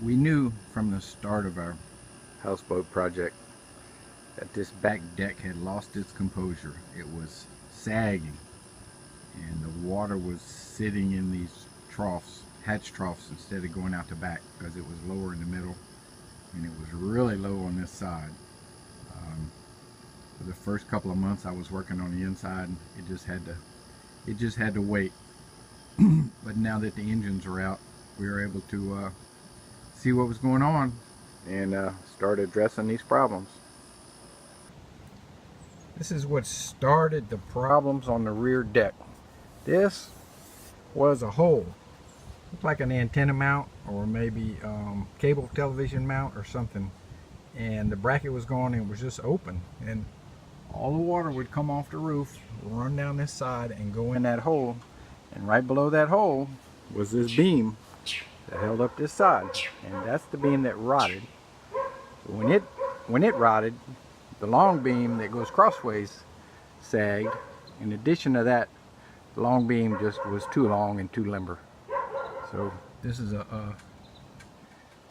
We knew from the start of our houseboat project that this back deck had lost its composure. It was sagging, and the water was sitting in these troughs, hatch troughs, instead of going out the back, because it was lower in the middle and it was really low on this side. For the first couple of months I was working on the inside, it just had to wait. But now that the engines are out, we were able to see what was going on and start addressing these problems. This is what started the problems on the rear deck. This was a hole. Looked like an antenna mount, or maybe cable television mount or something. And the bracket was gone and it was just open. And all the water would come off the roof, run down this side and go in that hole. And right below that hole was this beam that held up this side. And that's the beam that rotted. So when it rotted, the long beam that goes crossways sagged. In addition to that, the long beam just was too long and too limber. So this is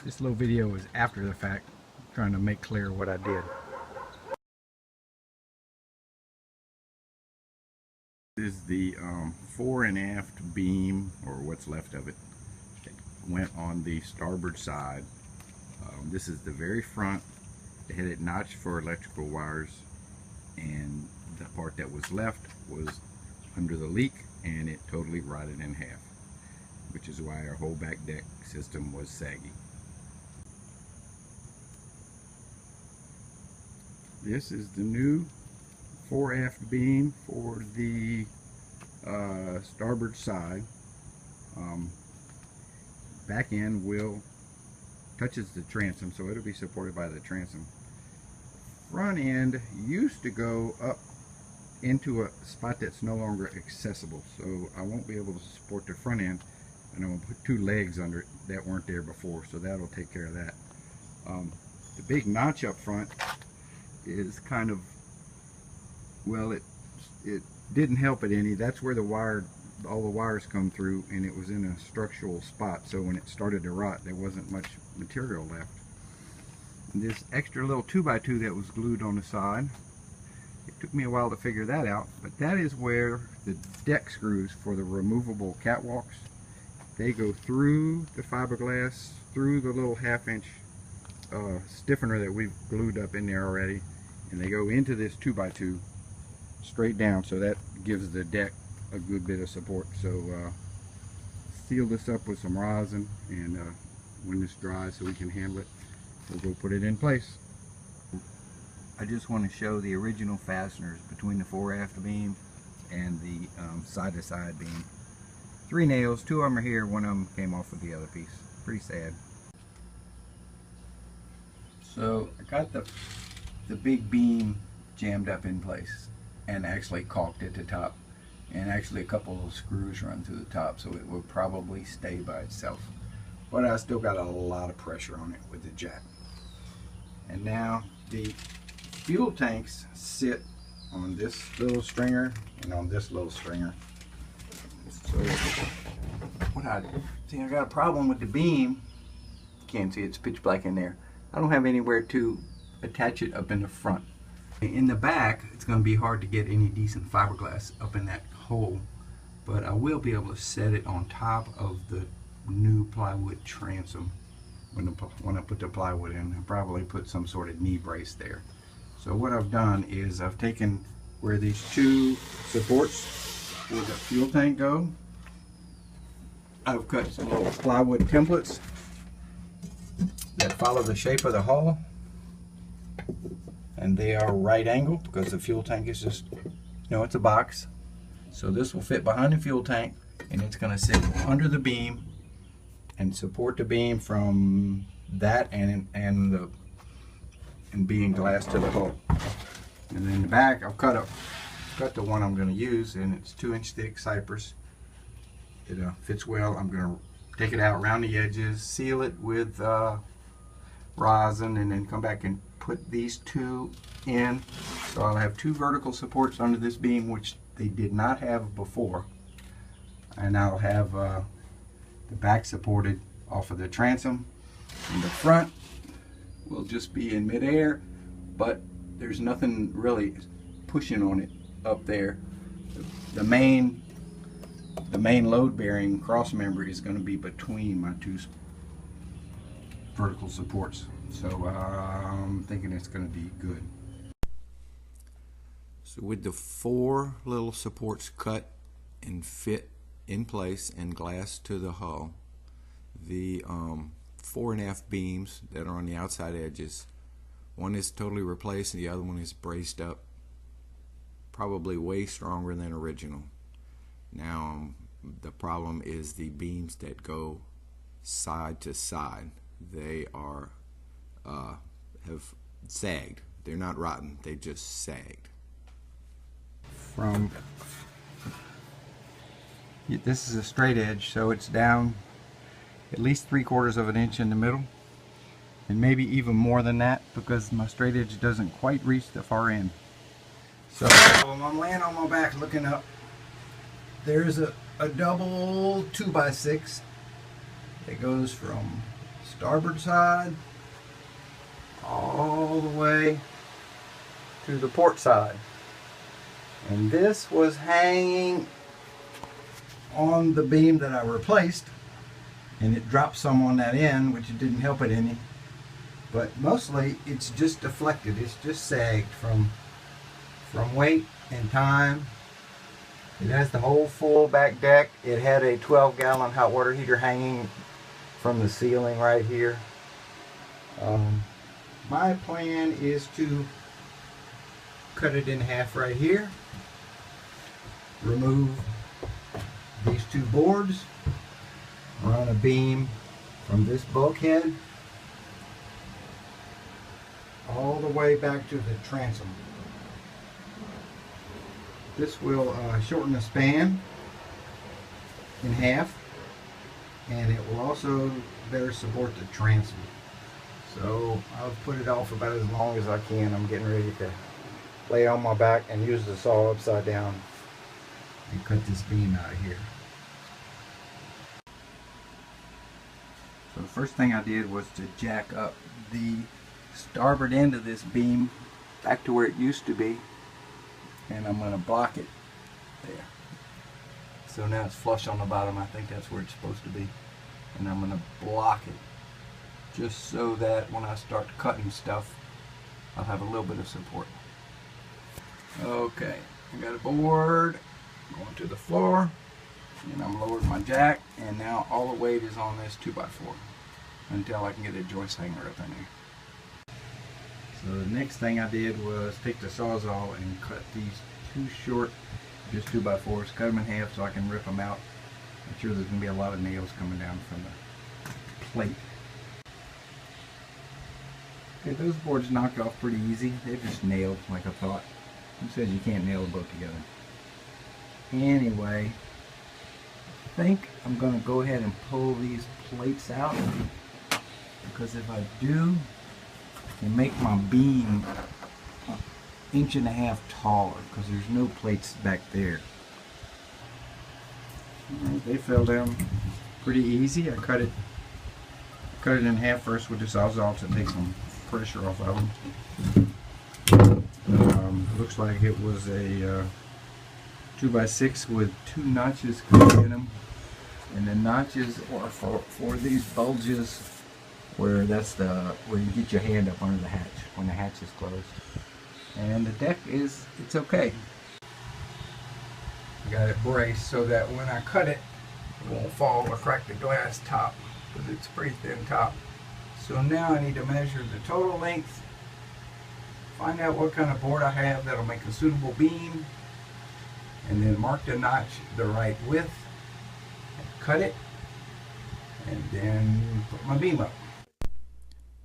this little video is after the fact, trying to make clear what I did. This is the fore and aft beam, or what's left of it, that went on the starboard side. This is the very front. They had it notched for electrical wires, and the part that was left was under the leak, and it totally rotted in half, which is why our whole back deck system was saggy. This is the new fore-aft beam for the starboard side. Back end touches the transom, so it'll be supported by the transom. Front end used to go up into a spot that's no longer accessible, so I won't be able to support the front end, and I'm going to put two legs under it that weren't there before, so that'll take care of that. The big notch up front is kind of, well, it didn't help it any. That's where all the wires come through, and it was in a structural spot, so when it started to rot there wasn't much material left. And this extra little 2x2 that was glued on the side, it took me a while to figure that out, but that is where the deck screws for the removable catwalks, they go through the fiberglass, through the little 1/2-inch stiffener that we've glued up in there already, and they go into this 2x2 straight down, so that gives the deck a good bit of support. So seal this up with some rosin, and when this dries so we can handle it, we'll go put it in place. I just want to show the original fasteners between the fore-aft beam and the side-to-side beam. 3 nails, 2 of them are here, 1 of them came off with the other piece. Pretty sad. So I got the big beam jammed up in place and actually caulked at the top, and actually a couple of screws run through the top, so it will probably stay by itself. But I still got a lot of pressure on it with the jack. And now the fuel tanks sit on this little stringer and on this little stringer. So I got a problem with the beam. You can't see, it's pitch black in there. I don't have anywhere to attach it up in the front. In the back, it's going to be hard to get any decent fiberglass up in that hole, but I will be able to set it on top of the new plywood transom. When I put the plywood in, I'll probably put some sort of knee brace there. So what I've done is I've taken where these 2 supports for the fuel tank go, I've cut some little plywood templates that follow the shape of the hull, and they are right angle because the fuel tank is just, it's a box. So this will fit behind the fuel tank, and it's going to sit under the beam and support the beam from that and being glass to the hull. And then the back, I've cut the one I'm going to use, and it's 2-inch thick cypress. It fits well. I'm going to take it out around the edges, seal it with rosin, and then come back and put these 2 in. So I'll have 2 vertical supports under this beam, which they did not have before, and I'll have the back supported off of the transom, And the front will just be in midair, but there's nothing really pushing on it up there. The main load bearing cross member is going to be between my two vertical supports. So I'm thinking it's going to be good. So with the 4 little supports cut and fit in place and glass to the hull, the 4.5 beams that are on the outside edges, one is totally replaced and the other one is braced up, probably way stronger than original. Now the problem is the beams that go side to side. They are have sagged. They're not rotten, they just sagged. This is a straight edge, so it's down at least 3/4 of an inch in the middle, and maybe even more than that because my straight edge doesn't quite reach the far end. So I'm laying on my back looking up. There's a double 2x6 that goes from starboard side all the way to the port side. And this was hanging on the beam that I replaced, and it dropped some on that end, which it didn't help it any. But mostly it's just deflected. It's just sagged from weight and time. It has the whole full back deck. It had a 12-gallon hot water heater hanging from the ceiling right here. My plan is to cut it in half right here, remove these 2 boards, run a beam from this bulkhead all the way back to the transom. This will shorten the span in half, and it will also better support the transom. So I'll put it off about as long as I can. I'm getting ready to lay it on my back and use the saw upside down and cut this beam out of here. So the first thing I did was to jack up the starboard end of this beam back to where it used to be, and I'm going to block it there. So now it's flush on the bottom. I think that's where it's supposed to be, and I'm going to block it just so that when I start cutting stuff I'll have a little bit of support. Okay, I got a board going to the floor, and I'm lowering my jack, and now all the weight is on this 2x4 until I can get a joist hanger up in there. So the next thing I did was take the Sawzall and cut these 2 short, just 2x4s, cut them in half so I can rip them out. I'm sure there's going to be a lot of nails coming down from the plate. Okay, those boards knocked off pretty easy. They're just nailed like I thought. Who says you can't nail a boat together? Anyway, I think I'm going to go ahead and pull these plates out, because if I do, it make my beam an 1.5 inches taller, because there's no plates back there. Right, they fell down pretty easy. I cut it in half first with the Sawzall to take some pressure off of them. Looks like it was a 2x6 with 2 notches cut in them, and the notches are for these bulges where where you get your hand up under the hatch when the hatch is closed. And the deck it's okay. I got it braced so that when I cut it, it won't fall or crack the glass top, because it's a pretty thin top. So now I need to measure the total length, find out what kind of board I have that'll make a suitable beam, and then mark the notch the right width, cut it, and then put my beam up.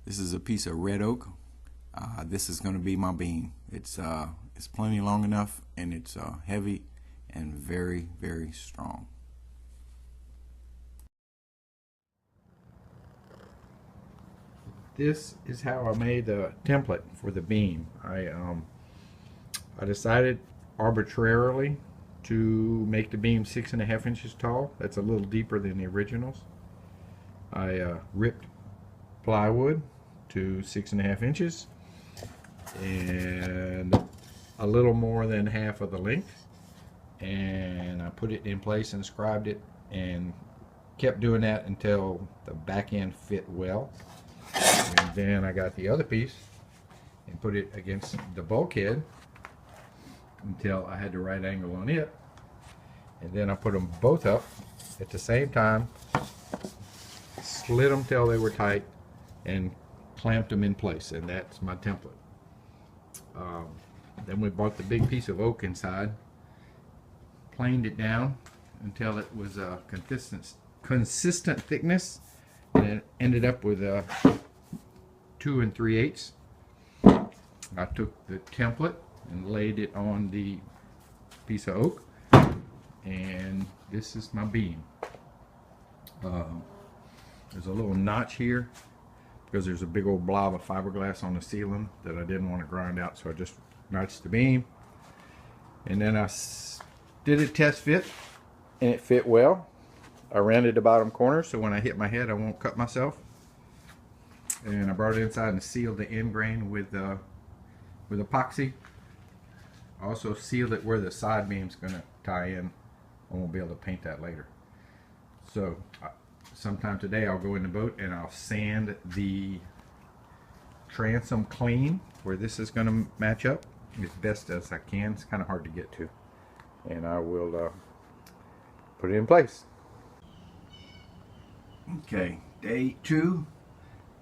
This is a piece of red oak. This is going to be my beam. It's plenty long enough, and it's heavy and very, very strong. This is how I made the template for the beam. I decided arbitrarily to make the beam 6.5 inches tall. That's a little deeper than the originals. I ripped plywood to 6.5 inches and a little more than half of the length, and I put it in place and scribed it and kept doing that until the back end fit well. And then I got the other piece and put it against the bulkhead until I had the right angle on it, and then I put them both up at the same time, slid them till they were tight, and clamped them in place, and that's my template. Then we bought the big piece of oak inside, planed it down until it was a consistent thickness, and it ended up with a 2 3/8. I took the template and laid it on the piece of oak, and this is my beam. There's a little notch here because there's a big old blob of fiberglass on the ceiling that I didn't want to grind out, so I just notched the beam, and then I did a test fit, and it fit well. I rounded the bottom corner so when I hit my head I won't cut myself, and I brought it inside and sealed the end grain with epoxy. I also sealed it where the side beam's going to tie in. I won't be able to paint that later. So sometime today I'll go in the boat and I'll sand the transom clean where this is going to match up as best as I can. It's kind of hard to get to, and I will put it in place. Okay, day 2.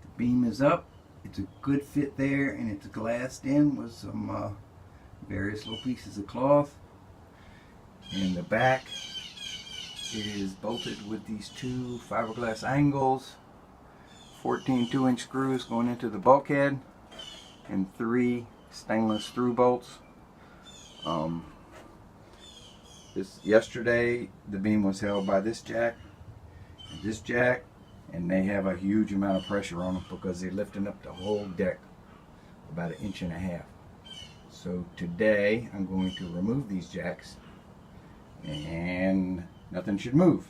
The beam is up. It's a good fit there, and it's glassed in with some various little pieces of cloth. And the back is bolted with these 2 fiberglass angles, 14 2-inch screws going into the bulkhead, and 3 stainless through bolts. Yesterday the beam was held by this jack and this jack, and they have a huge amount of pressure on them because they're lifting up the whole deck about 1.5 inches. So today I'm going to remove these jacks and nothing should move.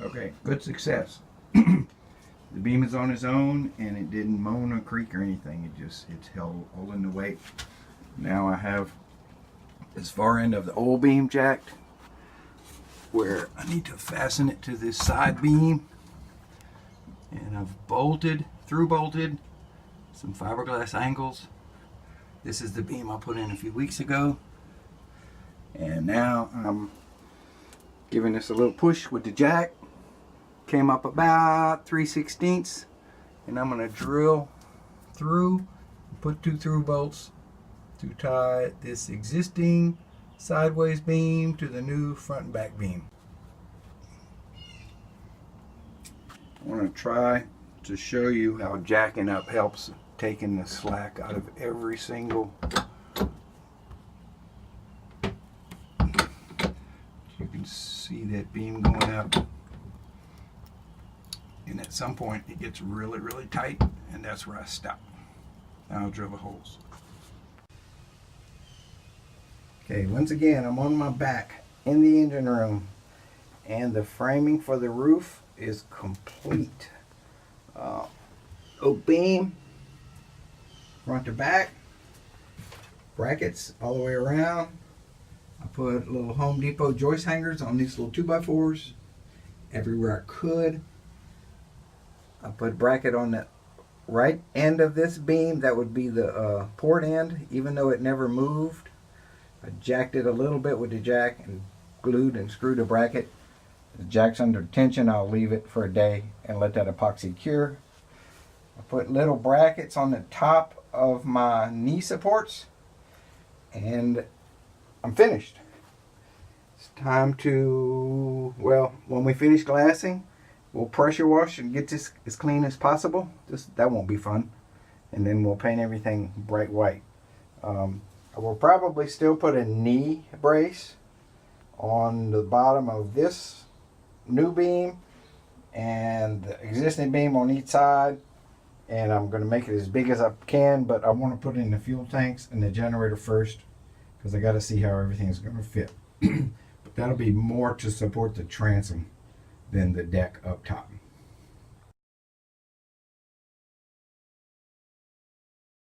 Okay, good success. The beam is on its own and it didn't moan or creak or anything. It's held holding the weight. Now I have this far end of the old beam jacked where I need to fasten it to this side beam, and I've through bolted some fiberglass angles. This is the beam I put in a few weeks ago, and now I'm giving this a little push with the jack. Came up about 3/16, and I'm going to drill through, put 2 through bolts to tie this existing sideways beam to the new front and back beam. I want to try to show you how jacking up helps taking the slack out of every single. You can see that beam going up, and at some point it gets really tight, and that's where I stop. Now I'll drill the holes. Okay, once again I'm on my back in the engine room, and the framing for the roof is complete. Oak beam, front to back, brackets all the way around. I put little Home Depot joist hangers on these little 2x4s everywhere I could. I put a bracket on the right end of this beam. That would be the port end, even though it never moved. I jacked it a little bit with the jack and glued and screwed a bracket. The jack's under tension. I'll leave it for a day and let that epoxy cure. I put little brackets on the top of my knee supports, and I'm finished. It's time to, well, when we finish glassing, we'll pressure wash and get this as clean as possible. That won't be fun. And then we'll paint everything bright white. I will probably still put a knee brace on the bottom of this new beam and the existing beam on each side, and I'm going to make it as big as I can, but I want to put it in the fuel tanks and the generator first because I got to see how everything's going to fit. But that'll be more to support the transom than the deck up top.